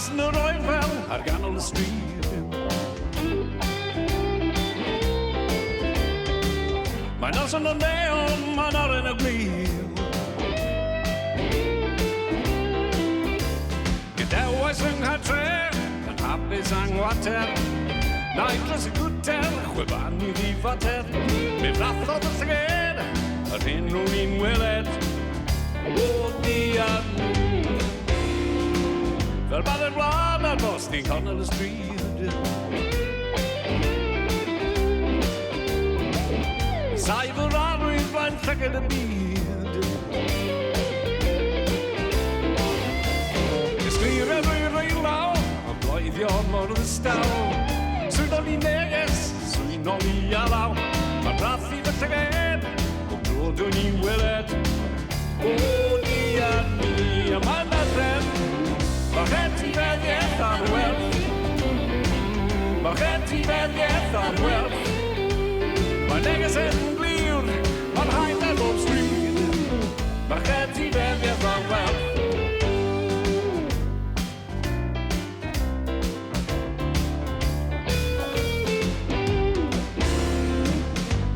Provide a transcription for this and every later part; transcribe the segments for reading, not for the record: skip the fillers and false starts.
Mas yn yr oer fel ar ganol y stryd. Mae noson o neon, mae'n oren y gwlyb. Gydewais yng Nghadre, yn hapus angwater. Na'i dros y gwter, chwilban i ddifater. Mi frathodd y llyged, yr hyn nhw'n un weled. O di a ni. Fel bad yn wlad ar bost i cornel y stryd. Saif o'r arwydd flaen llyged y byd. Ysgrifau rwy'r reilaw, o bloeddio mor ddistaw. Swyddol i neges, swyddol i alaw. Mae'n brathu fy llyged, o brodwn i weled. O ni a ni, a mae'n adref. Mae'r etifeddiaeth ar werth. Mae'r etifeddiaeth ar werth. Mae neges yn glir, ond haid ar bob stryd. Mae'r etifeddiaeth ar werth.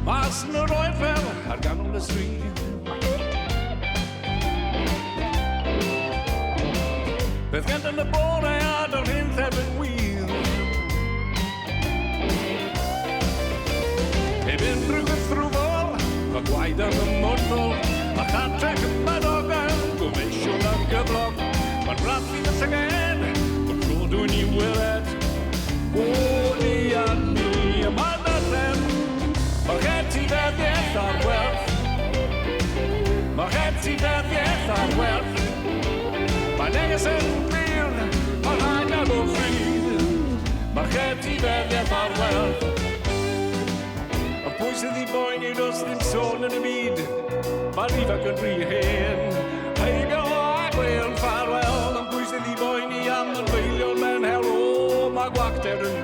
Mas yn yr oer fel ar ganol y stryd. Beth gen yn y bore ad o'r hyn thefn wir. Heb unrhyw gythrwfol, mae gwaed yn y mwrthol. Mae chatrec yn madogael, gwmeisiwn ar gyflog. Mae'n brathu y llyged, o'r brodwn i weled. O ni a ni, a mae'n adref. Mae'r etifeddiaeth ar werth. Mae'r etifeddiaeth ar werth. Mae neges yn glir, ond haid ar bob stryd. Mae'r etifeddiaeth ar werth. Ond pwy sydd i boeni dos ddim sôn yn y byd. Mae'r ifanc yn rhy hen. Heibio a gweil ffarwel. Ond pwy sydd i boeni am yr feilion mewn hel. O, mae gwacter yn